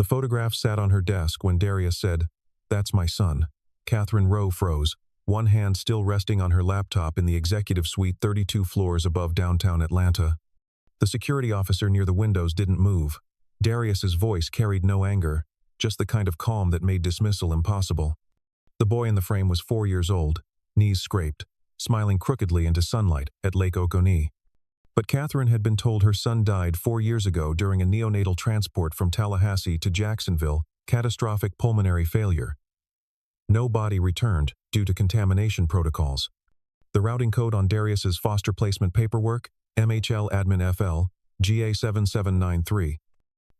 photograph sat on her desk when Darius said, "That's my son." Catherine Rowe froze, one hand still resting on her laptop in the executive suite 32 floors above downtown Atlanta. The security officer near the windows didn't move. Darius's voice carried no anger, just the kind of calm that made dismissal impossible. The boy in the frame was 4 years old, knees scraped, smiling crookedly into sunlight at Lake Oconee. But Catherine had been told her son died 4 years ago during a neonatal transport from Tallahassee to Jacksonville, catastrophic pulmonary failure. No body returned due to contamination protocols. The routing code on Darius's foster placement paperwork, MHL Admin FL, GA7793.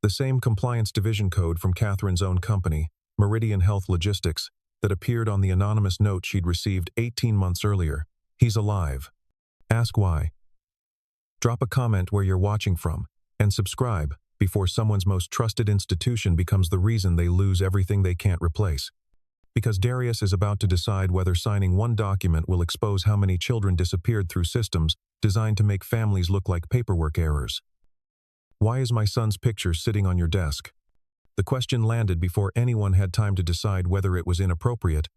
The same compliance division code from Catherine's own company, Meridian Health Logistics, that appeared on the anonymous note she'd received 18 months earlier. He's alive. Ask why. Drop a comment where you're watching from, and subscribe before someone's most trusted institution becomes the reason they lose everything they can't replace. Because Darius is about to decide whether signing one document will expose how many children disappeared through systems designed to make families look like paperwork errors. Why is my son's picture sitting on your desk? The question landed before anyone had time to decide whether it was inappropriate.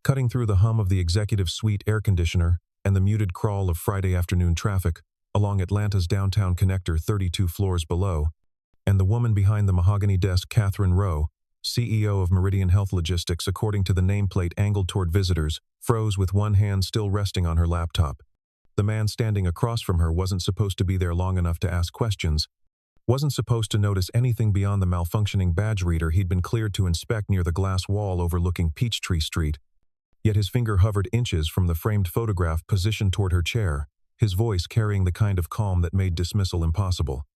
Cutting through the hum of the executive suite air conditioner and the muted crawl of Friday afternoon traffic along Atlanta's downtown connector 32 floors below, and the woman behind the mahogany desk, Catherine Rowe, CEO of Meridian Health Logistics according to the nameplate angled toward visitors, froze with one hand still resting on her laptop. The man standing across from her wasn't supposed to be there long enough to ask questions, wasn't supposed to notice anything beyond the malfunctioning badge reader he'd been cleared to inspect near the glass wall overlooking Peachtree Street. Yet his finger hovered inches from the framed photograph positioned toward her chair, his voice carrying the kind of calm that made dismissal impossible.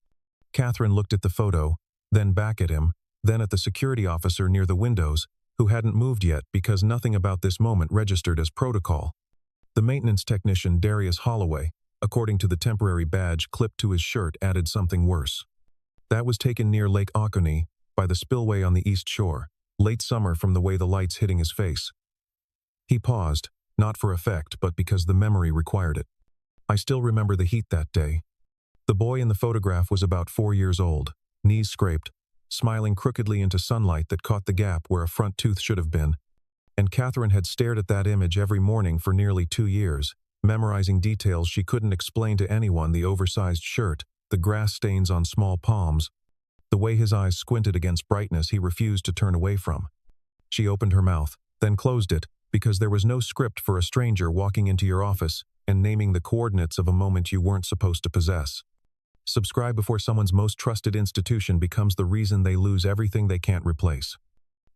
Catherine looked at the photo, then back at him, then at the security officer near the windows, who hadn't moved yet because nothing about this moment registered as protocol. The maintenance technician Darius Holloway, according to the temporary badge clipped to his shirt, added something worse. That was taken near Lake Oconee, by the spillway on the east shore, late summer from the way the lights hitting his face. He paused, not for effect but because the memory required it. I still remember the heat that day. The boy in the photograph was about 4 years old, knees scraped, smiling crookedly into sunlight that caught the gap where a front tooth should have been. And Catherine had stared at that image every morning for nearly 2 years, memorizing details she couldn't explain to anyone: the oversized shirt, the grass stains on small palms, the way his eyes squinted against brightness he refused to turn away from. She opened her mouth, then closed it, because there was no script for a stranger walking into your office and naming the coordinates of a moment you weren't supposed to possess. Subscribe before someone's most trusted institution becomes the reason they lose everything they can't replace.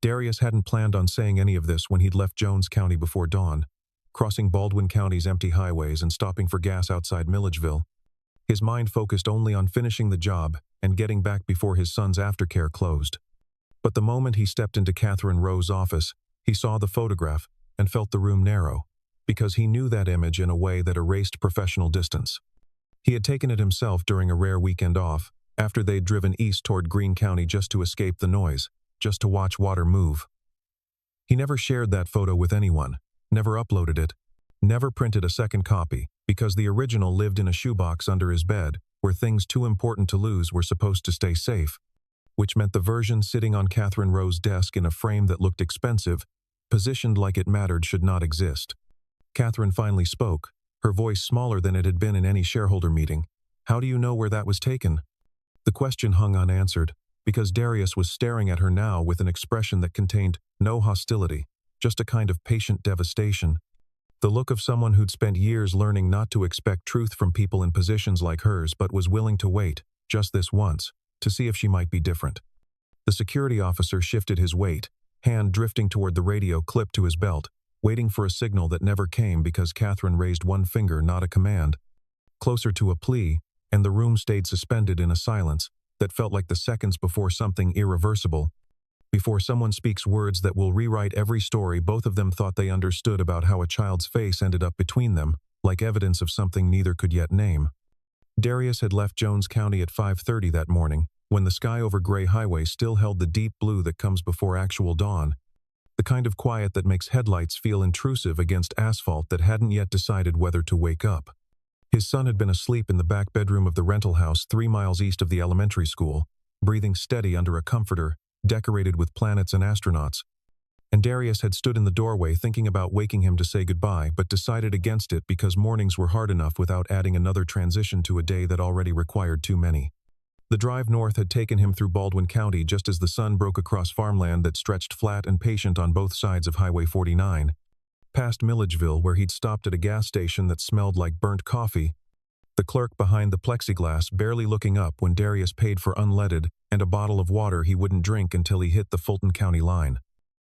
Darius hadn't planned on saying any of this when he'd left Jones County before dawn, crossing Baldwin County's empty highways and stopping for gas outside Milledgeville. His mind focused only on finishing the job and getting back before his son's aftercare closed. But the moment he stepped into Catherine Rowe's office, he saw the photograph and felt the room narrow, because he knew that image in a way that erased professional distance. He had taken it himself during a rare weekend off, after they'd driven east toward Greene County just to escape the noise, just to watch water move. He never shared that photo with anyone, never uploaded it, never printed a second copy, because the original lived in a shoebox under his bed, where things too important to lose were supposed to stay safe, which meant the version sitting on Catherine Rowe's desk in a frame that looked expensive, positioned like it mattered, should not exist. Catherine finally spoke, her voice smaller than it had been in any shareholder meeting. How do you know where that was taken? The question hung unanswered, because Darius was staring at her now with an expression that contained no hostility, just a kind of patient devastation. The look of someone who'd spent years learning not to expect truth from people in positions like hers but was willing to wait, just this once, to see if she might be different. The security officer shifted his weight, hand drifting toward the radio clipped to his belt, waiting for a signal that never came because Catherine raised one finger, not a command. Closer to a plea, and the room stayed suspended in a silence that felt like the seconds before something irreversible. Before someone speaks words that will rewrite every story both of them thought they understood about how a child's face ended up between them, like evidence of something neither could yet name. Darius had left Jones County at 5:30 that morning, when the sky over Gray Highway still held the deep blue that comes before actual dawn. The kind of quiet that makes headlights feel intrusive against asphalt that hadn't yet decided whether to wake up. His son had been asleep in the back bedroom of the rental house 3 miles east of the elementary school, breathing steady under a comforter, decorated with planets and astronauts. And Darius had stood in the doorway thinking about waking him to say goodbye, but decided against it because mornings were hard enough without adding another transition to a day that already required too many. The drive north had taken him through Baldwin County just as the sun broke across farmland that stretched flat and patient on both sides of Highway 49. Past Milledgeville, where he'd stopped at a gas station that smelled like burnt coffee, the clerk behind the plexiglass barely looking up when Darius paid for unleaded and a bottle of water he wouldn't drink until he hit the Fulton County line.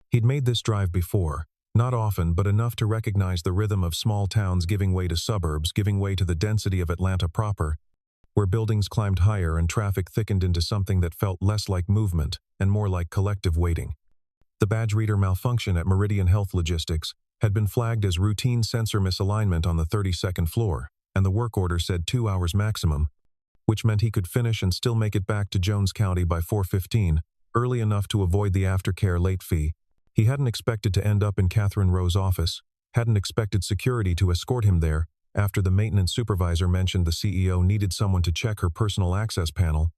He'd made this drive before, not often but enough to recognize the rhythm of small towns giving way to suburbs, giving way to the density of Atlanta proper, where buildings climbed higher and traffic thickened into something that felt less like movement and more like collective waiting. The badge reader malfunction at Meridian Health Logistics had been flagged as routine sensor misalignment on the 32nd floor, and the work order said 2 hours maximum, which meant he could finish and still make it back to Jones County by 4:15, early enough to avoid the aftercare late fee. He hadn't expected to end up in Catherine Rowe's office, hadn't expected security to escort him there after the maintenance supervisor mentioned the CEO needed someone to check her personal access panel,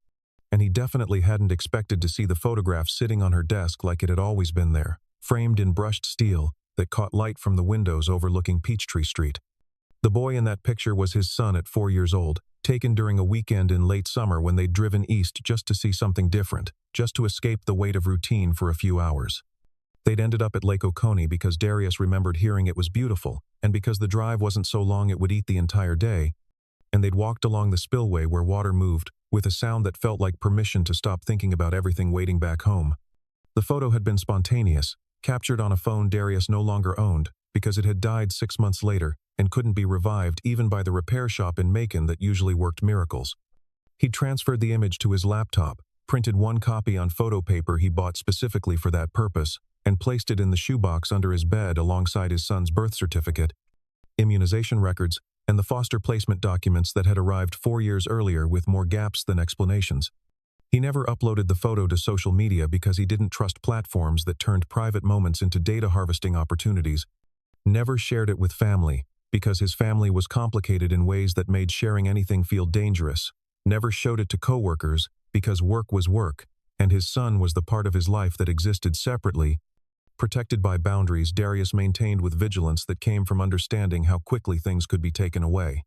and he definitely hadn't expected to see the photograph sitting on her desk like it had always been there, framed in brushed steel that caught light from the windows overlooking Peachtree Street. The boy in that picture was his son at 4 years old, taken during a weekend in late summer when they'd driven east just to see something different, just to escape the weight of routine for a few hours. They'd ended up at Lake Oconee because Darius remembered hearing it was beautiful, and because the drive wasn't so long it would eat the entire day, and they'd walked along the spillway where water moved, with a sound that felt like permission to stop thinking about everything waiting back home. The photo had been spontaneous, captured on a phone Darius no longer owned, because it had died 6 months later and couldn't be revived even by the repair shop in Macon that usually worked miracles. He'd transferred the image to his laptop, printed one copy on photo paper he bought specifically for that purpose, and placed it in the shoebox under his bed alongside his son's birth certificate, immunization records, and the foster placement documents that had arrived 4 years earlier with more gaps than explanations. He never uploaded the photo to social media because he didn't trust platforms that turned private moments into data harvesting opportunities. Never shared it with family because his family was complicated in ways that made sharing anything feel dangerous. Never showed it to coworkers because work was work, and his son was the part of his life that existed separately. Protected by boundaries Darius maintained with vigilance that came from understanding how quickly things could be taken away.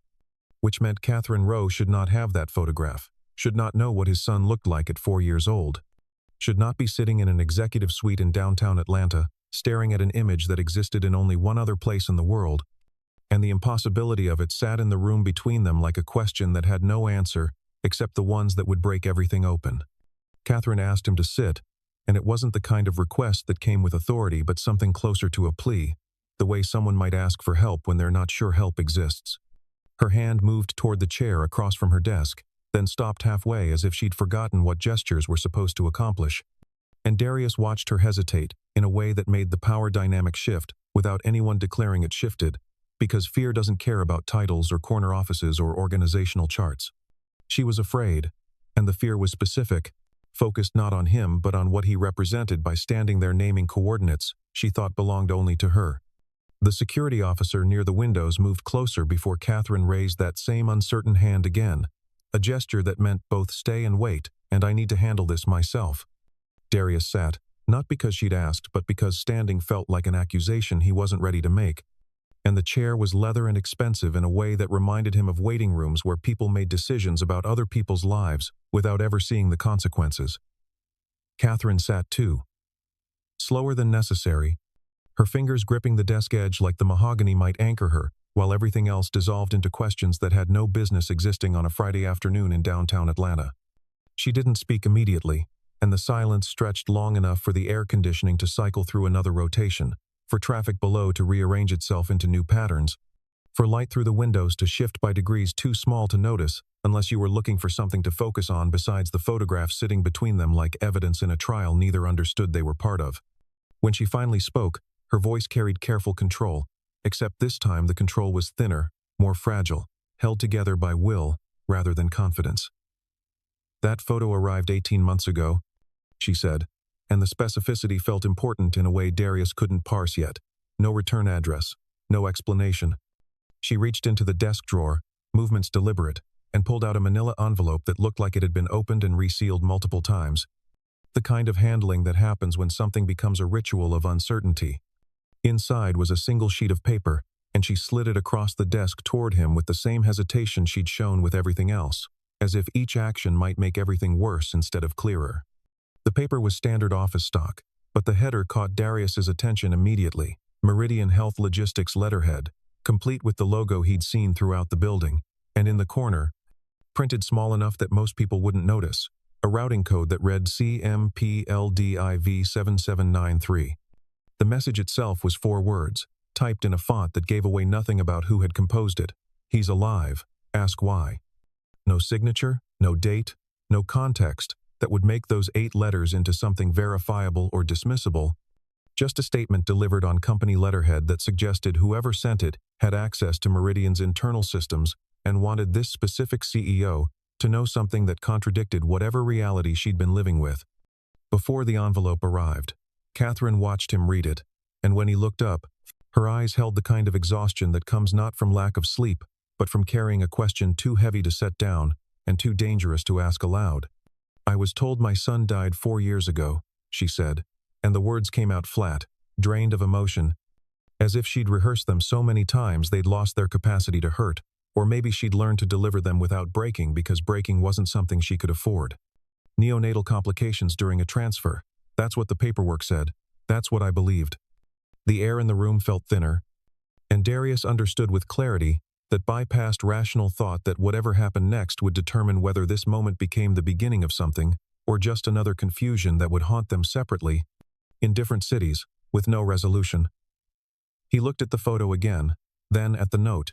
Which meant Catherine Rowe should not have that photograph, should not know what his son looked like at 4 years old, should not be sitting in an executive suite in downtown Atlanta, staring at an image that existed in only one other place in the world, and the impossibility of it sat in the room between them like a question that had no answer except the ones that would break everything open. Catherine asked him to sit, and it wasn't the kind of request that came with authority but something closer to a plea, the way someone might ask for help when they're not sure help exists. Her hand moved toward the chair across from her desk, then stopped halfway as if she'd forgotten what gestures were supposed to accomplish. And Darius watched her hesitate in a way that made the power dynamic shift without anyone declaring it shifted, because fear doesn't care about titles or corner offices or organizational charts. She was afraid, and the fear was specific, focused not on him but on what he represented by standing there naming coordinates she thought belonged only to her. The security officer near the windows moved closer before Catherine raised that same uncertain hand again, a gesture that meant both stay and wait, and I need to handle this myself. Darius sat, not because she'd asked, but because standing felt like an accusation he wasn't ready to make, and the chair was leather and expensive in a way that reminded him of waiting rooms where people made decisions about other people's lives without ever seeing the consequences. Catherine sat too. Slower than necessary, her fingers gripping the desk edge like the mahogany might anchor her, while everything else dissolved into questions that had no business existing on a Friday afternoon in downtown Atlanta. She didn't speak immediately, and the silence stretched long enough for the air conditioning to cycle through another rotation, for traffic below to rearrange itself into new patterns, for light through the windows to shift by degrees too small to notice unless you were looking for something to focus on besides the photograph sitting between them like evidence in a trial neither understood they were part of. When she finally spoke, her voice carried careful control, except this time the control was thinner, more fragile, held together by will rather than confidence. That photo arrived 18 months ago, she said, and the specificity felt important in a way Darius couldn't parse yet. No return address, no explanation. She reached into the desk drawer, movements deliberate, and pulled out a manila envelope that looked like it had been opened and resealed multiple times. The kind of handling that happens when something becomes a ritual of uncertainty. Inside was a single sheet of paper, and she slid it across the desk toward him with the same hesitation she'd shown with everything else, as if each action might make everything worse instead of clearer. The paper was standard office stock, but the header caught Darius's attention immediately. Meridian Health Logistics letterhead, complete with the logo he'd seen throughout the building, and in the corner, printed small enough that most people wouldn't notice, a routing code that read CMPLDIV7793. The message itself was 4 words, typed in a font that gave away nothing about who had composed it. He's alive. Ask why. No signature, no date, no context that would make those 8 letters into something verifiable or dismissible. Just a statement delivered on company letterhead that suggested whoever sent it had access to Meridian's internal systems and wanted this specific CEO to know something that contradicted whatever reality she'd been living with. Before the envelope arrived, Catherine watched him read it, and when he looked up, her eyes held the kind of exhaustion that comes not from lack of sleep, but from carrying a question too heavy to set down and too dangerous to ask aloud. "I was told my son died 4 years ago," she said, and the words came out flat, drained of emotion, as if she'd rehearsed them so many times they'd lost their capacity to hurt, or maybe she'd learned to deliver them without breaking because breaking wasn't something she could afford. Neonatal complications during a transfer. That's what the paperwork said. That's what I believed. The air in the room felt thinner, and Darius understood with clarity that bypassed rational thought that whatever happened next would determine whether this moment became the beginning of something, or just another confusion that would haunt them separately, in different cities, with no resolution. He looked at the photo again, then at the note,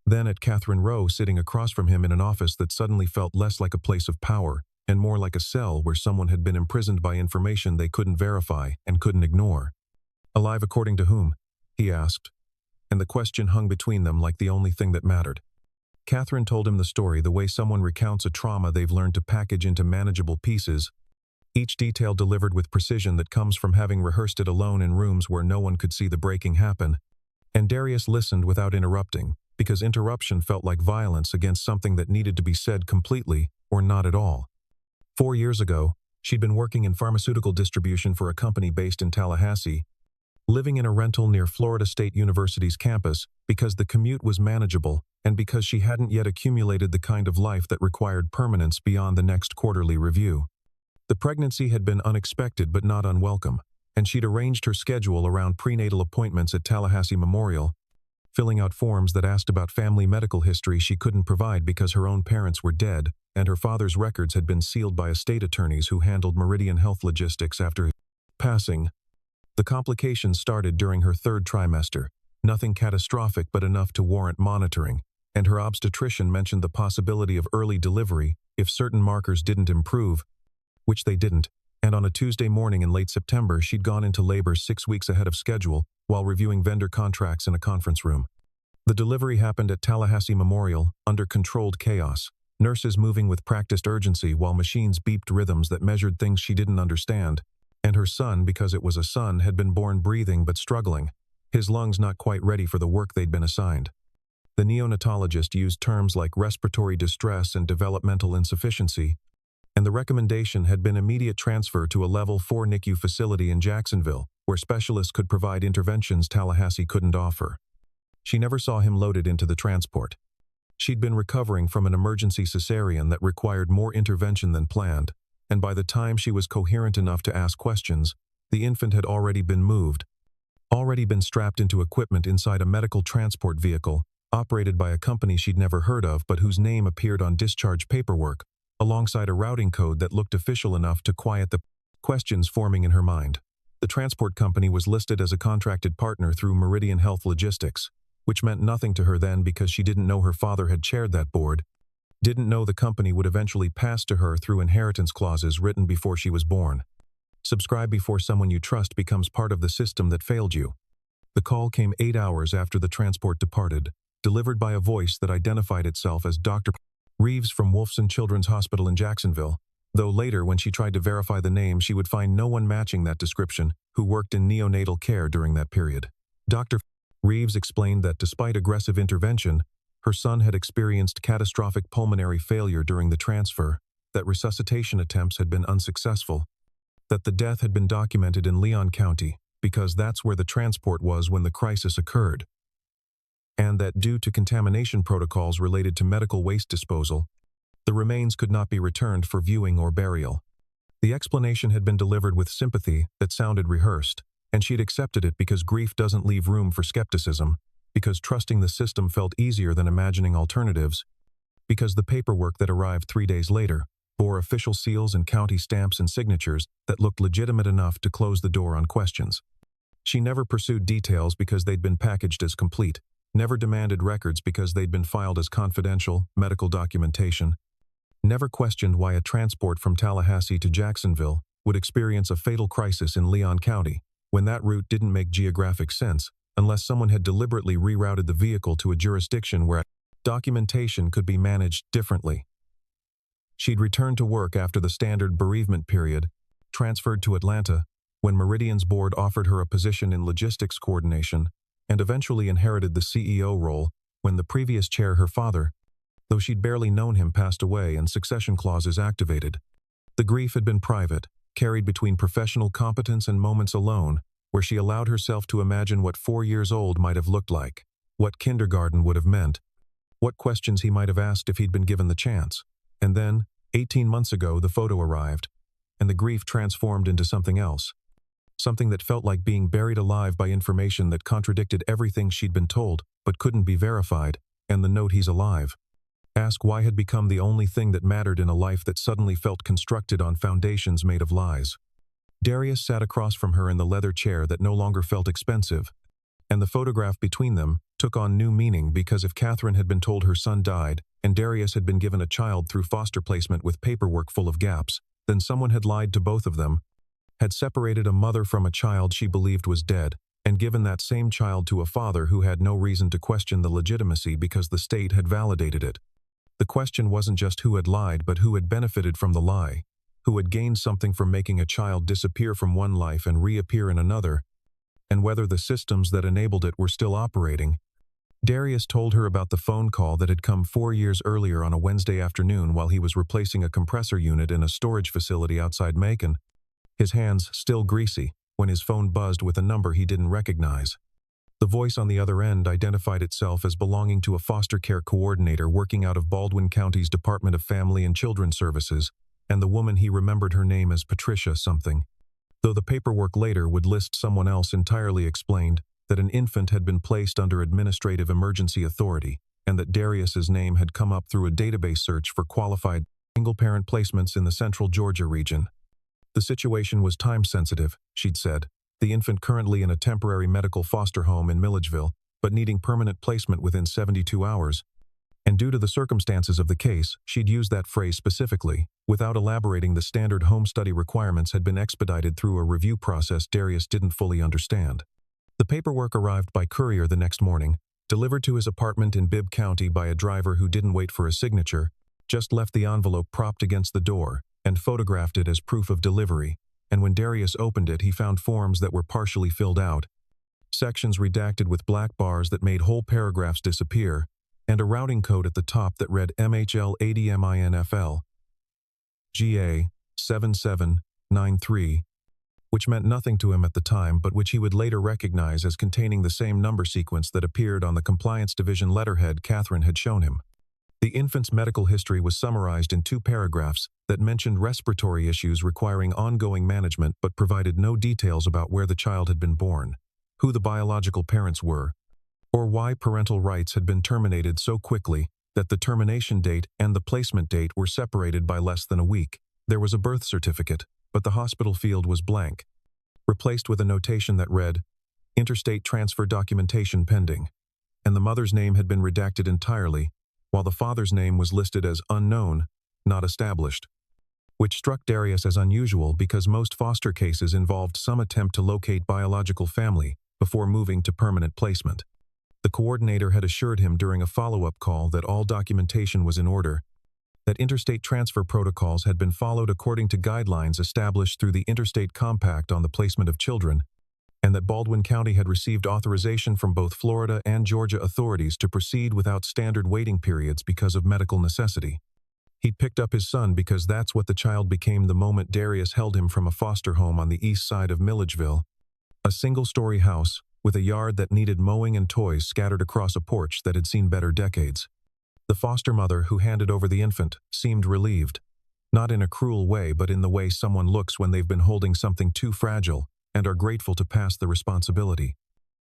then at Catherine Rowe sitting across from him in an office that suddenly felt less like a place of power and more like a cell where someone had been imprisoned by information they couldn't verify and couldn't ignore. "Alive according to whom?" he asked, and the question hung between them like the only thing that mattered. Catherine told him the story the way someone recounts a trauma they've learned to package into manageable pieces, each detail delivered with precision that comes from having rehearsed it alone in rooms where no one could see the breaking happen. And Darius listened without interrupting, because interruption felt like violence against something that needed to be said completely or not at all. 4 years ago, she'd been working in pharmaceutical distribution for a company based in Tallahassee, living in a rental near Florida State University's campus because the commute was manageable and because she hadn't yet accumulated the kind of life that required permanence beyond the next quarterly review. The pregnancy had been unexpected but not unwelcome, and she'd arranged her schedule around prenatal appointments at Tallahassee Memorial, filling out forms that asked about family medical history she couldn't provide because her own parents were dead, and her father's records had been sealed by estate attorneys who handled Meridian Health Logistics after his passing. The complications started during her 3rd trimester, nothing catastrophic but enough to warrant monitoring, and her obstetrician mentioned the possibility of early delivery if certain markers didn't improve, which they didn't, and on a Tuesday morning in late September she'd gone into labor 6 weeks ahead of schedule while reviewing vendor contracts in a conference room. The delivery happened at Tallahassee Memorial, under controlled chaos, nurses moving with practiced urgency while machines beeped rhythms that measured things she didn't understand, and her son, because it was a son, had been born breathing but struggling, his lungs not quite ready for the work they'd been assigned. The neonatologist used terms like respiratory distress and developmental insufficiency, and the recommendation had been immediate transfer to a Level 4 NICU facility in Jacksonville, where specialists could provide interventions Tallahassee couldn't offer. She never saw him loaded into the transport. She'd been recovering from an emergency cesarean that required more intervention than planned, and by the time she was coherent enough to ask questions, the infant had already been moved, already been strapped into equipment inside a medical transport vehicle, operated by a company she'd never heard of but whose name appeared on discharge paperwork, alongside a routing code that looked official enough to quiet the questions forming in her mind. The transport company was listed as a contracted partner through Meridian Health Logistics, which meant nothing to her then because she didn't know her father had chaired that board, didn't know the company would eventually pass to her through inheritance clauses written before she was born. Subscribe before someone you trust becomes part of the system that failed you. The call came 8 hours after the transport departed, delivered by a voice that identified itself as Dr. Reeves from Wolfson Children's Hospital in Jacksonville, though later when she tried to verify the name she would find no one matching that description who worked in neonatal care during that period. Dr. Reeves explained that despite aggressive intervention, her son had experienced catastrophic pulmonary failure during the transfer, that resuscitation attempts had been unsuccessful, that the death had been documented in Leon County because that's where the transport was when the crisis occurred, and that due to contamination protocols related to medical waste disposal, the remains could not be returned for viewing or burial. The explanation had been delivered with sympathy that sounded rehearsed, and she'd accepted it because grief doesn't leave room for skepticism, because trusting the system felt easier than imagining alternatives, because the paperwork that arrived 3 days later bore official seals and county stamps and signatures that looked legitimate enough to close the door on questions. She never pursued details because they'd been packaged as complete, never demanded records because they'd been filed as confidential medical documentation, never questioned why a transport from Tallahassee to Jacksonville would experience a fatal crisis in Leon County, when that route didn't make geographic sense unless someone had deliberately rerouted the vehicle to a jurisdiction where documentation could be managed differently. She'd returned to work after the standard bereavement period, transferred to Atlanta, when Meridian's board offered her a position in logistics coordination, and eventually inherited the CEO role when the previous chair, her father, though she'd barely known him, passed away and succession clauses activated. The grief had been private, carried between professional competence and moments alone, where she allowed herself to imagine what 4 years old might have looked like, what kindergarten would have meant, what questions he might have asked if he'd been given the chance. And then, 18 months ago, the photo arrived, and the grief transformed into something else. Something that felt like being buried alive by information that contradicted everything she'd been told, but couldn't be verified, and the note "he's alive." Ask why had become the only thing that mattered in a life that suddenly felt constructed on foundations made of lies. Darius sat across from her in the leather chair that no longer felt expensive, and the photograph between them took on new meaning because if Catherine had been told her son died, and Darius had been given a child through foster placement with paperwork full of gaps, then someone had lied to both of them, had separated a mother from a child she believed was dead, and given that same child to a father who had no reason to question the legitimacy because the state had validated it. The question wasn't just who had lied, but who had benefited from the lie, who had gained something from making a child disappear from one life and reappear in another, and whether the systems that enabled it were still operating. Darius told her about the phone call that had come 4 years earlier on a Wednesday afternoon while he was replacing a compressor unit in a storage facility outside Macon, his hands still greasy, when his phone buzzed with a number he didn't recognize. The voice on the other end identified itself as belonging to a foster care coordinator working out of Baldwin County's Department of Family and Children Services, and the woman he remembered her name as Patricia something, though the paperwork later would list someone else entirely. Explained that an infant had been placed under administrative emergency authority, and that Darius's name had come up through a database search for qualified single-parent placements in the central Georgia region. The situation was time-sensitive, she'd said, the infant currently in a temporary medical foster home in Milledgeville, but needing permanent placement within 72 hours. And due to the circumstances of the case, she'd used that phrase specifically, without elaborating the standard home study requirements had been expedited through a review process Darius didn't fully understand. The paperwork arrived by courier the next morning, delivered to his apartment in Bibb County by a driver who didn't wait for a signature, just left the envelope propped against the door, and photographed it as proof of delivery, and when Darius opened it he found forms that were partially filled out, sections redacted with black bars that made whole paragraphs disappear, and a routing code at the top that read MHL80MINFL GA 7793, which meant nothing to him at the time but which he would later recognize as containing the same number sequence that appeared on the Compliance Division letterhead Catherine had shown him. The infant's medical history was summarized in 2 paragraphs that mentioned respiratory issues requiring ongoing management but provided no details about where the child had been born, who the biological parents were, or why parental rights had been terminated so quickly that the termination date and the placement date were separated by less than a week. There was a birth certificate, but the hospital field was blank, replaced with a notation that read, "Interstate transfer documentation pending," and the mother's name had been redacted entirely, while the father's name was listed as unknown, not established, which struck Darius as unusual because most foster cases involved some attempt to locate biological family before moving to permanent placement. The coordinator had assured him during a follow-up call that all documentation was in order, that interstate transfer protocols had been followed according to guidelines established through the Interstate Compact on the Placement of Children, and that Baldwin County had received authorization from both Florida and Georgia authorities to proceed without standard waiting periods because of medical necessity. He'd picked up his son because that's what the child became the moment Darius held him from a foster home on the east side of Milledgeville. A single-story house, with a yard that needed mowing and toys scattered across a porch that had seen better decades. The foster mother who handed over the infant seemed relieved. Not in a cruel way, but in the way someone looks when they've been holding something too fragile and are grateful to pass the responsibility.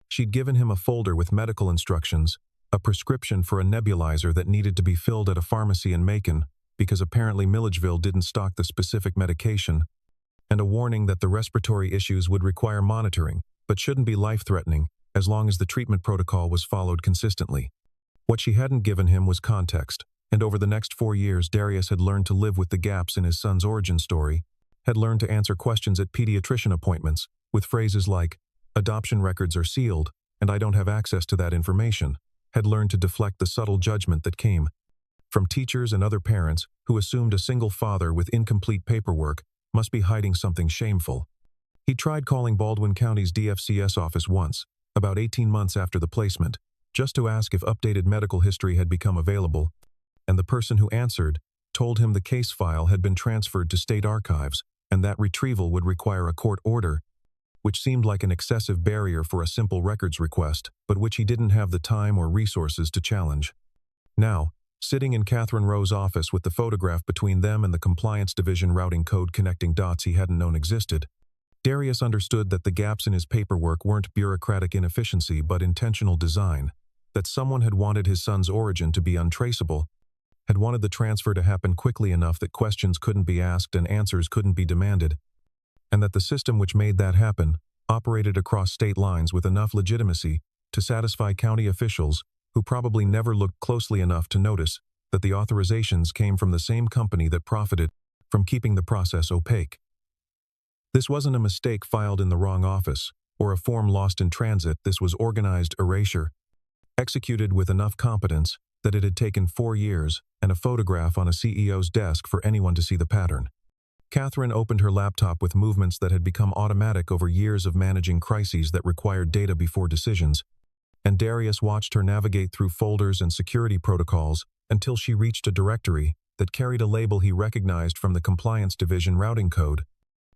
She'd given him a folder with medical instructions, a prescription for a nebulizer that needed to be filled at a pharmacy in Macon, because apparently Milledgeville didn't stock the specific medication, and a warning that the respiratory issues would require monitoring, but shouldn't be life-threatening, as long as the treatment protocol was followed consistently. What she hadn't given him was context, and over the next 4 years Darius had learned to live with the gaps in his son's origin story, had learned to answer questions at pediatrician appointments, with phrases like, "Adoption records are sealed, and I don't have access to that information," had learned to deflect the subtle judgment that came from teachers and other parents who assumed a single father with incomplete paperwork must be hiding something shameful. He tried calling Baldwin County's DFCS office once, about 18 months after the placement, just to ask if updated medical history had become available, and the person who answered told him the case file had been transferred to state archives and that retrieval would require a court order, which seemed like an excessive barrier for a simple records request, but which he didn't have the time or resources to challenge. Now, sitting in Catherine Rowe's office with the photograph between them and the compliance division routing code connecting dots he hadn't known existed, Darius understood that the gaps in his paperwork weren't bureaucratic inefficiency but intentional design, that someone had wanted his son's origin to be untraceable, had wanted the transfer to happen quickly enough that questions couldn't be asked and answers couldn't be demanded, and that the system which made that happen operated across state lines with enough legitimacy to satisfy county officials who probably never looked closely enough to notice that the authorizations came from the same company that profited from keeping the process opaque. This wasn't a mistake filed in the wrong office, or a form lost in transit. This was organized erasure, executed with enough competence that it had taken 4 years and a photograph on a CEO's desk for anyone to see the pattern. Catherine opened her laptop with movements that had become automatic over years of managing crises that required data before decisions, and Darius watched her navigate through folders and security protocols until she reached a directory that carried a label he recognized from the compliance division routing code,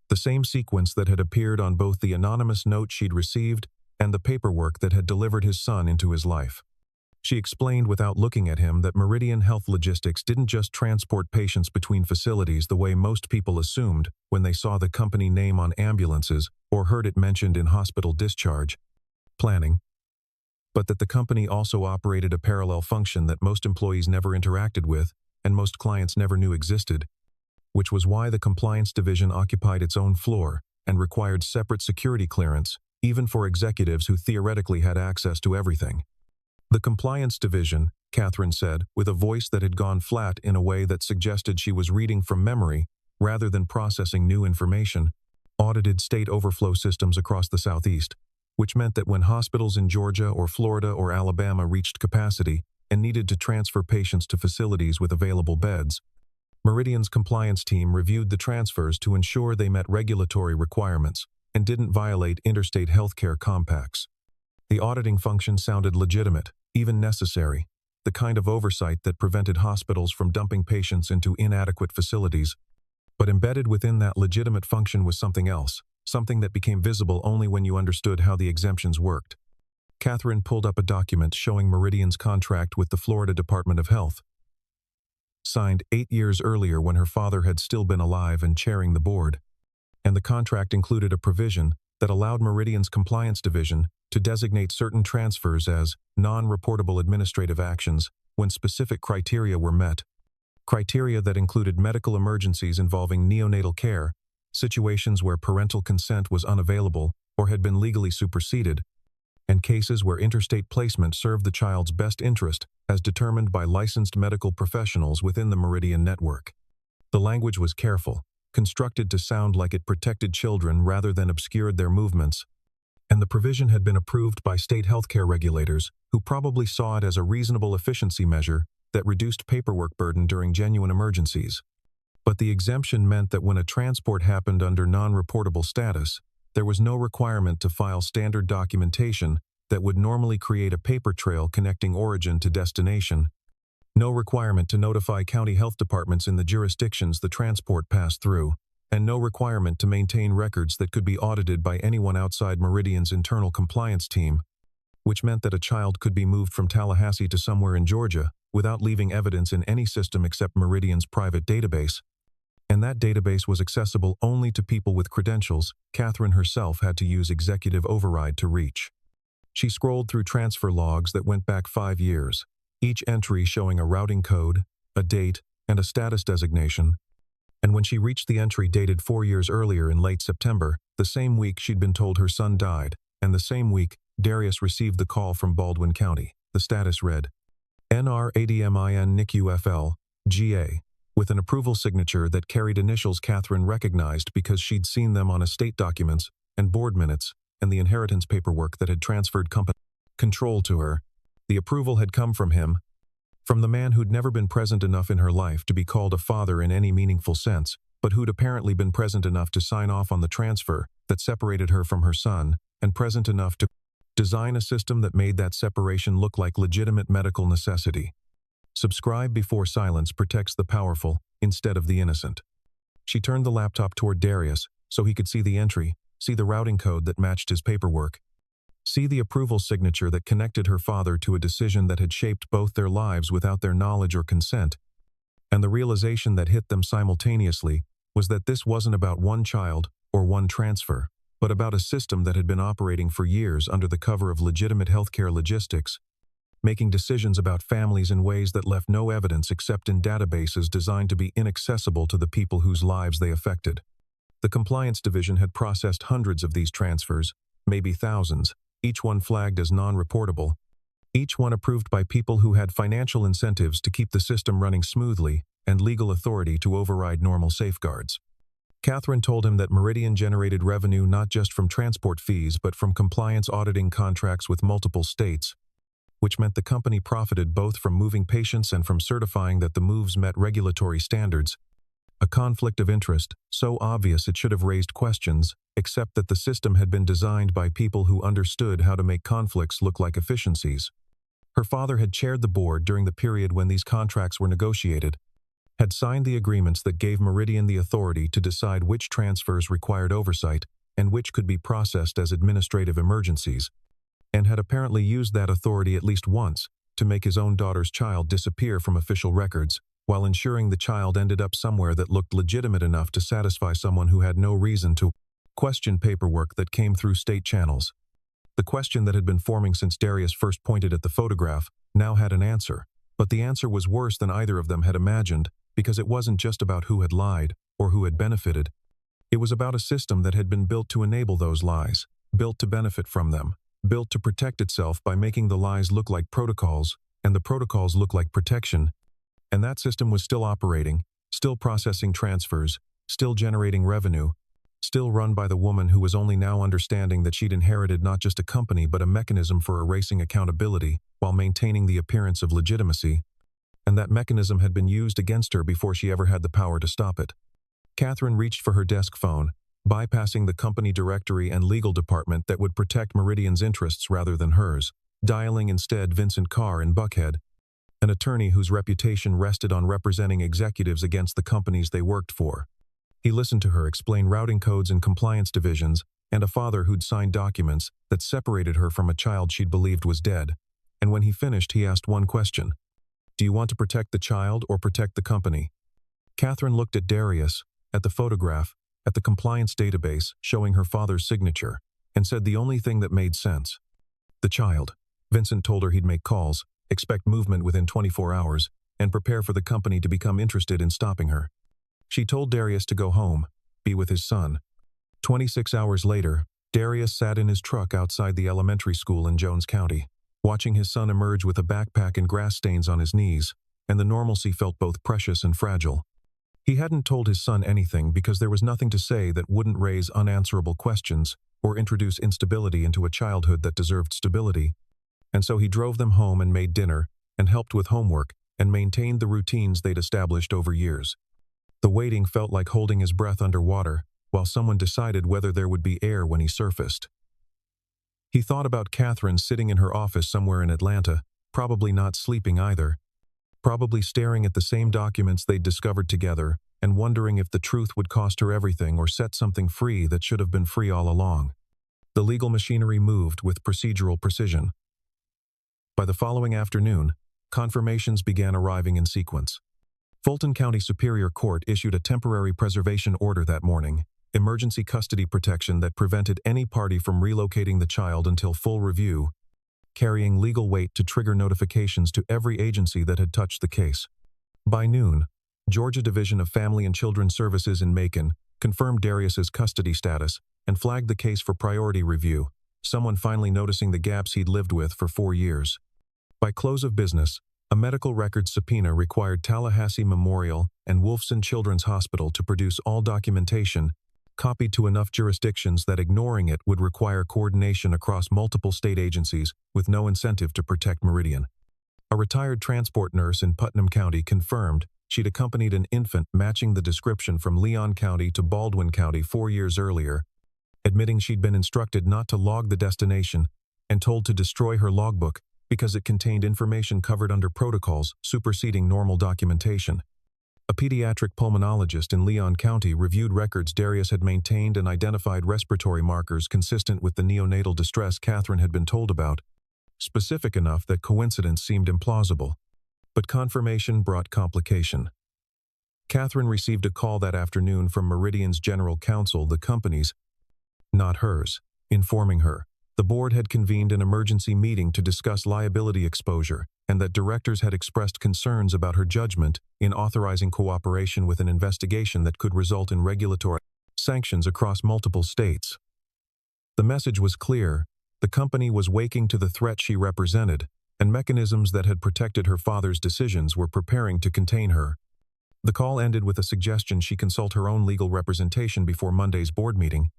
the same sequence that had appeared on both the anonymous note she'd received and the paperwork that had delivered his son into his life. She explained without looking at him that Meridian Health Logistics didn't just transport patients between facilities the way most people assumed when they saw the company name on ambulances or heard it mentioned in hospital discharge planning, but that the company also operated a parallel function that most employees never interacted with and most clients never knew existed, which was why the compliance division occupied its own floor and required separate security clearance, even for executives who theoretically had access to everything. The compliance division, Catherine said, with a voice that had gone flat in a way that suggested she was reading from memory rather than processing new information, audited state overflow systems across the Southeast, which meant that when hospitals in Georgia or Florida or Alabama reached capacity and needed to transfer patients to facilities with available beds, Meridian's compliance team reviewed the transfers to ensure they met regulatory requirements and didn't violate interstate healthcare compacts. The auditing function sounded legitimate, even necessary, the kind of oversight that prevented hospitals from dumping patients into inadequate facilities. But embedded within that legitimate function was something else, something that became visible only when you understood how the exemptions worked. Catherine pulled up a document showing Meridian's contract with the Florida Department of Health, signed 8 years earlier when her father had still been alive and chairing the board, and the contract included a provision that allowed Meridian's compliance division to designate certain transfers as non-reportable administrative actions when specific criteria were met, criteria that included medical emergencies involving neonatal care, situations where parental consent was unavailable or had been legally superseded, and cases where interstate placement served the child's best interest as determined by licensed medical professionals within the Meridian network. The language was careful, constructed to sound like it protected children rather than obscured their movements, and the provision had been approved by state healthcare regulators who probably saw it as a reasonable efficiency measure that reduced paperwork burden during genuine emergencies. But the exemption meant that when a transport happened under non-reportable status, there was no requirement to file standard documentation that would normally create a paper trail connecting origin to destination, No requirement to notify county health departments in the jurisdictions the transport passed through, and no requirement to maintain records that could be audited by anyone outside Meridian's internal compliance team, which meant that a child could be moved from Tallahassee to somewhere in Georgia without leaving evidence in any system except Meridian's private database. And that database was accessible only to people with credentials Catherine herself had to use executive override to reach. She scrolled through transfer logs that went back 5 years, each entry showing a routing code, a date, and a status designation. And when she reached the entry dated 4 years earlier in late September, the same week she'd been told her son died, and the same week, Darius received the call from Baldwin County. The status read, NR-ADMIN NICU-FL, GA, with an approval signature that carried initials Catherine recognized because she'd seen them on estate documents and board minutes and the inheritance paperwork that had transferred company control to her. The approval had come from him, from the man who'd never been present enough in her life to be called a father in any meaningful sense, but who'd apparently been present enough to sign off on the transfer that separated her from her son, and present enough to design a system that made that separation look like legitimate medical necessity. Subscribe before silence protects the powerful instead of the innocent. She turned the laptop toward Darius so he could see the entry, see the routing code that matched his paperwork, see the approval signature that connected her father to a decision that had shaped both their lives without their knowledge or consent. And the realization that hit them simultaneously was that this wasn't about one child or one transfer, but about a system that had been operating for years under the cover of legitimate healthcare logistics, making decisions about families in ways that left no evidence except in databases designed to be inaccessible to the people whose lives they affected. The compliance division had processed hundreds of these transfers, maybe thousands, each one flagged as non-reportable, each one approved by people who had financial incentives to keep the system running smoothly and legal authority to override normal safeguards. Catherine told him that Meridian generated revenue not just from transport fees but from compliance auditing contracts with multiple states, which meant the company profited both from moving patients and from certifying that the moves met regulatory standards. A conflict of interest, so obvious it should have raised questions, except that the system had been designed by people who understood how to make conflicts look like efficiencies. Her father had chaired the board during the period when these contracts were negotiated, had signed the agreements that gave Meridian the authority to decide which transfers required oversight and which could be processed as administrative emergencies, and had apparently used that authority at least once to make his own daughter's child disappear from official records, while ensuring the child ended up somewhere that looked legitimate enough to satisfy someone who had no reason to question paperwork that came through state channels. The question that had been forming since Darius first pointed at the photograph now had an answer, but the answer was worse than either of them had imagined, because it wasn't just about who had lied or who had benefited. It was about a system that had been built to enable those lies, built to benefit from them, built to protect itself by making the lies look like protocols and the protocols look like protection. And that system was still operating, still processing transfers, still generating revenue, still run by the woman who was only now understanding that she'd inherited not just a company but a mechanism for erasing accountability while maintaining the appearance of legitimacy. And that mechanism had been used against her before she ever had the power to stop it. Catherine reached for her desk phone, bypassing the company directory and legal department that would protect Meridian's interests rather than hers, dialing instead Vincent Carr in Buckhead, an attorney whose reputation rested on representing executives against the companies they worked for. He listened to her explain routing codes and compliance divisions, and a father who'd signed documents that separated her from a child she'd believed was dead. And when he finished, he asked one question. Do you want to protect the child or protect the company? Catherine looked at Darius, at the photograph, at the compliance database showing her father's signature, and said the only thing that made sense. The child. Vincent told her he'd make calls, expect movement within 24 hours, and prepare for the company to become interested in stopping her. She told Darius to go home, be with his son. 26 hours later, Darius sat in his truck outside the elementary school in Jones County, watching his son emerge with a backpack and grass stains on his knees, and the normalcy felt both precious and fragile. He hadn't told his son anything because there was nothing to say that wouldn't raise unanswerable questions or introduce instability into a childhood that deserved stability. And so he drove them home and made dinner, and helped with homework, and maintained the routines they'd established over years. The waiting felt like holding his breath underwater, while someone decided whether there would be air when he surfaced. He thought about Catherine sitting in her office somewhere in Atlanta, probably not sleeping either. probably staring at the same documents they'd discovered together and wondering if the truth would cost her everything or set something free that should have been free all along. The legal machinery moved with procedural precision. By the following afternoon, confirmations began arriving in sequence. Fulton County Superior Court issued a temporary preservation order that morning, emergency custody protection that prevented any party from relocating the child until full review, carrying legal weight to trigger notifications to every agency that had touched the case. By noon, Georgia Division of Family and Children's Services in Macon confirmed Darius's custody status and flagged the case for priority review, someone finally noticing the gaps he'd lived with for 4 years. By close of business, a medical records subpoena required Tallahassee Memorial and Wolfson Children's Hospital to produce all documentation, copied to enough jurisdictions that ignoring it would require coordination across multiple state agencies with no incentive to protect Meridian. A retired transport nurse in Putnam County confirmed she'd accompanied an infant matching the description from Leon County to Baldwin County 4 years earlier, admitting she'd been instructed not to log the destination and told to destroy her logbook because it contained information covered under protocols superseding normal documentation. A pediatric pulmonologist in Leon County reviewed records Darius had maintained and identified respiratory markers consistent with the neonatal distress Catherine had been told about, specific enough that coincidence seemed implausible. But confirmation brought complication. Catherine received a call that afternoon from Meridian's general counsel, the company's, not hers, informing her the board had convened an emergency meeting to discuss liability exposure and that directors had expressed concerns about her judgment in authorizing cooperation with an investigation that could result in regulatory sanctions across multiple states. The message was clear. The company was waking to the threat she represented, and mechanisms that had protected her father's decisions were preparing to contain her. The call ended with a suggestion she consult her own legal representation before Monday's board meeting,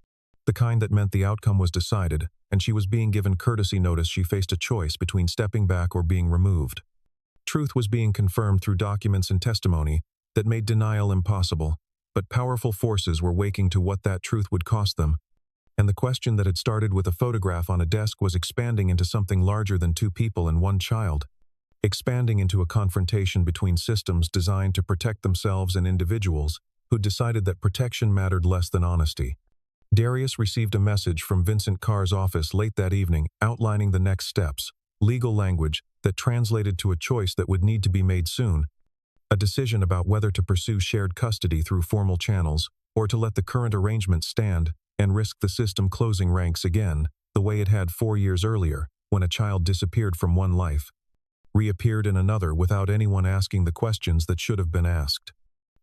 the kind that meant the outcome was decided, and she was being given courtesy notice she faced a choice between stepping back or being removed. Truth was being confirmed through documents and testimony that made denial impossible, but powerful forces were waking to what that truth would cost them, and the question that had started with a photograph on a desk was expanding into something larger than 2 people and 1 child, expanding into a confrontation between systems designed to protect themselves and individuals who decided that protection mattered less than honesty. Darius received a message from Vincent Carr's office late that evening outlining the next steps, legal language that translated to a choice that would need to be made soon, a decision about whether to pursue shared custody through formal channels or to let the current arrangement stand and risk the system closing ranks again, the way it had 4 years earlier, when a child disappeared from one life, reappeared in another without anyone asking the questions that should have been asked.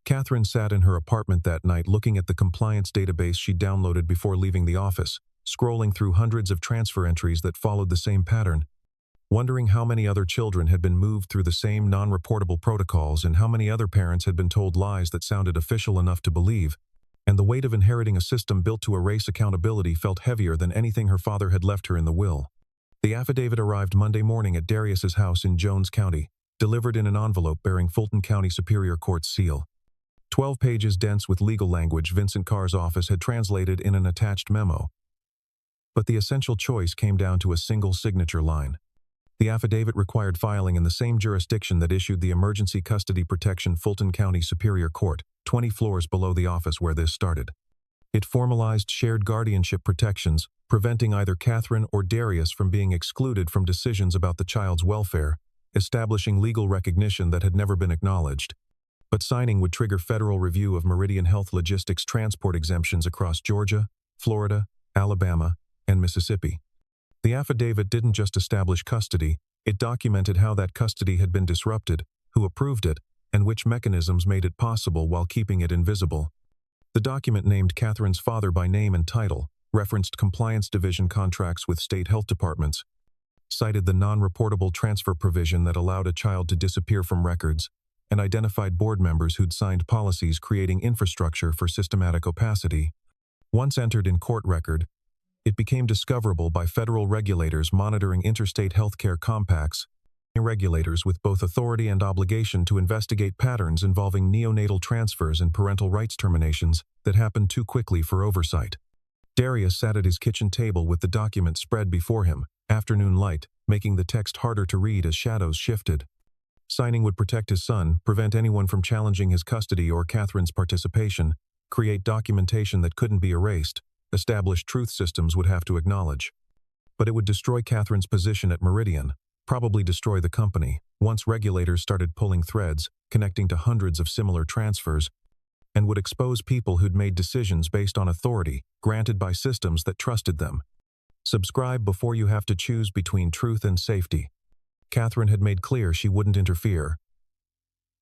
Catherine sat in her apartment that night looking at the compliance database she downloaded before leaving the office, scrolling through hundreds of transfer entries that followed the same pattern, wondering how many other children had been moved through the same non-reportable protocols and how many other parents had been told lies that sounded official enough to believe, and the weight of inheriting a system built to erase accountability felt heavier than anything her father had left her in the will. The affidavit arrived Monday morning at Darius's house in Jones County, delivered in an envelope bearing Fulton County Superior Court's seal. 12 pages dense with legal language Vincent Carr's office had translated in an attached memo. But the essential choice came down to a single signature line. The affidavit required filing in the same jurisdiction that issued the emergency custody protection, Fulton County Superior Court, 20 floors below the office where this started. It formalized shared guardianship protections, preventing either Catherine or Darius from being excluded from decisions about the child's welfare, establishing legal recognition that had never been acknowledged. But signing would trigger federal review of Meridian Health Logistics transport exemptions across Georgia, Florida, Alabama, and Mississippi. The affidavit didn't just establish custody, it documented how that custody had been disrupted, who approved it, and which mechanisms made it possible while keeping it invisible. The document named Catherine's father by name and title, referenced compliance division contracts with state health departments, cited the non-reportable transfer provision that allowed a child to disappear from records, and identified board members who'd signed policies creating infrastructure for systematic opacity. Once entered in court record, it became discoverable by federal regulators monitoring interstate healthcare compacts, regulators with both authority and obligation to investigate patterns involving neonatal transfers and parental rights terminations that happened too quickly for oversight. Darius sat at his kitchen table with the document spread before him, afternoon light, making the text harder to read as shadows shifted. Signing would protect his son, prevent anyone from challenging his custody or Catherine's participation, create documentation that couldn't be erased, establish truth systems would have to acknowledge. But it would destroy Catherine's position at Meridian, probably destroy the company, once regulators started pulling threads, connecting to hundreds of similar transfers, and would expose people who'd made decisions based on authority, granted by systems that trusted them. Subscribe before you have to choose between truth and safety. Catherine had made clear she wouldn't interfere,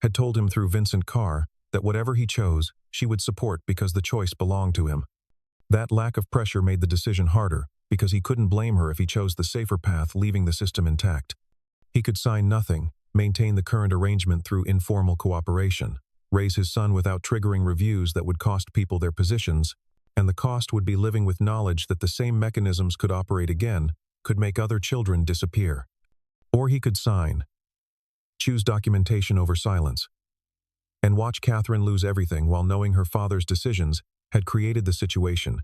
had told him through Vincent Carr that whatever he chose, she would support because the choice belonged to him. That lack of pressure made the decision harder, because he couldn't blame her if he chose the safer path, leaving the system intact. He could sign nothing, maintain the current arrangement through informal cooperation, raise his son without triggering reviews that would cost people their positions, and the cost would be living with knowledge that the same mechanisms could operate again, could make other children disappear. Or he could sign, choose documentation over silence, and watch Catherine lose everything while knowing her father's decisions had created the situation,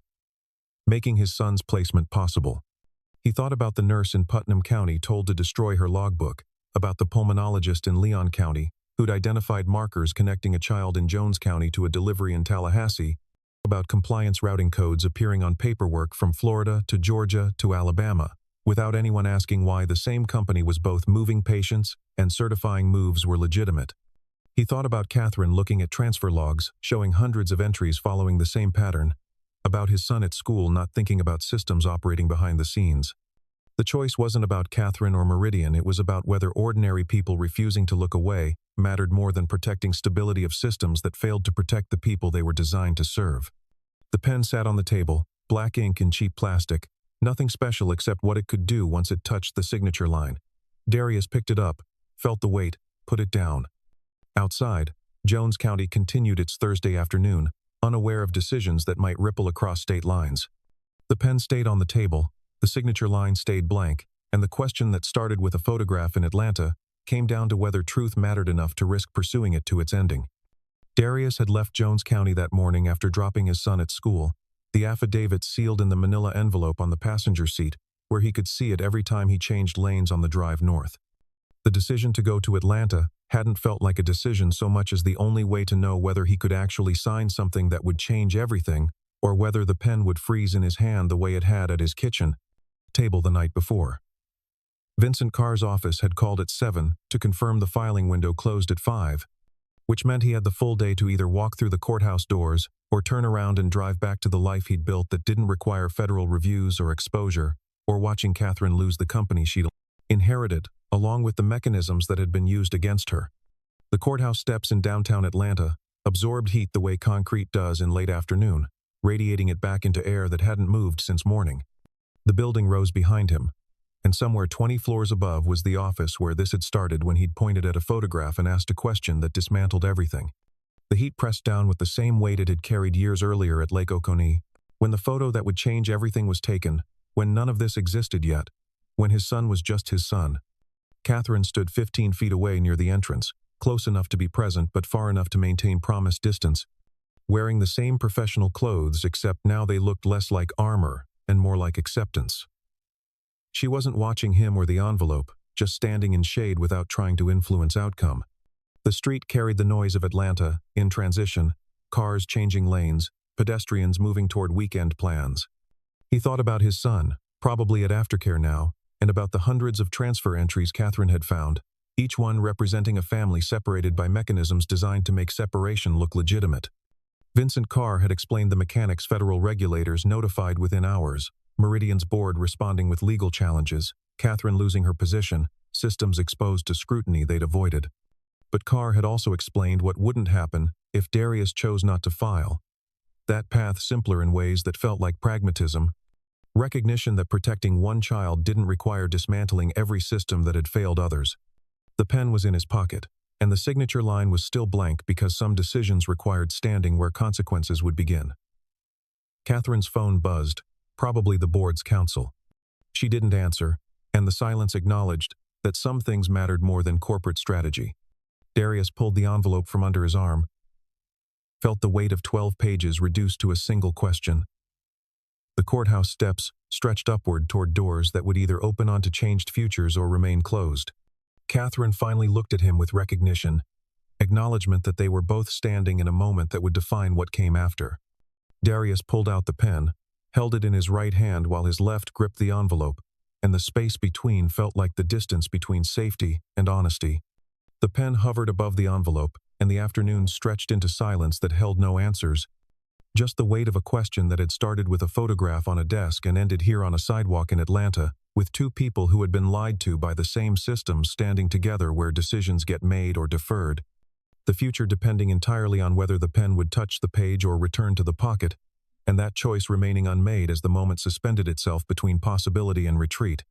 making his son's placement possible. He thought about the nurse in Putnam County told to destroy her logbook, about the pulmonologist in Leon County who'd identified markers connecting a child in Jones County to a delivery in Tallahassee, about compliance routing codes appearing on paperwork from Florida to Georgia to Alabama, without anyone asking why the same company was both moving patients and certifying moves were legitimate. He thought about Catherine looking at transfer logs, showing hundreds of entries following the same pattern, about his son at school not thinking about systems operating behind the scenes. The choice wasn't about Catherine or Meridian, it was about whether ordinary people refusing to look away mattered more than protecting stability of systems that failed to protect the people they were designed to serve. The pen sat on the table, black ink and cheap plastic, nothing special except what it could do once it touched the signature line. Darius picked it up, felt the weight, put it down. Outside, Jones County continued its Thursday afternoon, unaware of decisions that might ripple across state lines. The pen stayed on the table, the signature line stayed blank, and the question that started with a photograph in Atlanta came down to whether truth mattered enough to risk pursuing it to its ending. Darius had left Jones County that morning after dropping his son at school, the affidavit sealed in the manila envelope on the passenger seat, where he could see it every time he changed lanes on the drive north. The decision to go to Atlanta hadn't felt like a decision so much as the only way to know whether he could actually sign something that would change everything, or whether the pen would freeze in his hand the way it had at his kitchen table the night before. Vincent Carr's office had called at 7 to confirm the filing window closed at 5, which meant he had the full day to either walk through the courthouse doors or turn around and drive back to the life he'd built that didn't require federal reviews or exposure, or watching Catherine lose the company she'd inherited, along with the mechanisms that had been used against her. The courthouse steps in downtown Atlanta absorbed heat the way concrete does in late afternoon, radiating it back into air that hadn't moved since morning. The building rose behind him, and somewhere 20 floors above was the office where this had started when he'd pointed at a photograph and asked a question that dismantled everything. The heat pressed down with the same weight it had carried years earlier at Lake Oconee, when the photo that would change everything was taken, when none of this existed yet, when his son was just his son. Catherine stood 15 feet away near the entrance, close enough to be present but far enough to maintain promised distance, wearing the same professional clothes except now they looked less like armor and more like acceptance. She wasn't watching him or the envelope, just standing in shade without trying to influence outcome. The street carried the noise of Atlanta, in transition, cars changing lanes, pedestrians moving toward weekend plans. He thought about his son, probably at aftercare now, and about the hundreds of transfer entries Catherine had found, each one representing a family separated by mechanisms designed to make separation look legitimate. Vincent Carr had explained the mechanics federal regulators notified within hours, Meridian's board responding with legal challenges, Catherine losing her position, systems exposed to scrutiny they'd avoided. But Carr had also explained what wouldn't happen if Darius chose not to file. That path simpler in ways that felt like pragmatism, recognition that protecting one child didn't require dismantling every system that had failed others. The pen was in his pocket, and the signature line was still blank because some decisions required standing where consequences would begin. Catherine's phone buzzed, probably the board's counsel. She didn't answer, and the silence acknowledged that some things mattered more than corporate strategy. Darius pulled the envelope from under his arm, felt the weight of 12 pages reduced to a single question. The courthouse steps stretched upward toward doors that would either open onto changed futures or remain closed. Catherine finally looked at him with recognition, acknowledgement that they were both standing in a moment that would define what came after. Darius pulled out the pen, held it in his right hand while his left gripped the envelope, and the space between felt like the distance between safety and honesty. The pen hovered above the envelope, and the afternoon stretched into silence that held no answers, just the weight of a question that had started with a photograph on a desk and ended here on a sidewalk in Atlanta, with two people who had been lied to by the same systems standing together where decisions get made or deferred, the future depending entirely on whether the pen would touch the page or return to the pocket, and that choice remaining unmade as the moment suspended itself between possibility and retreat.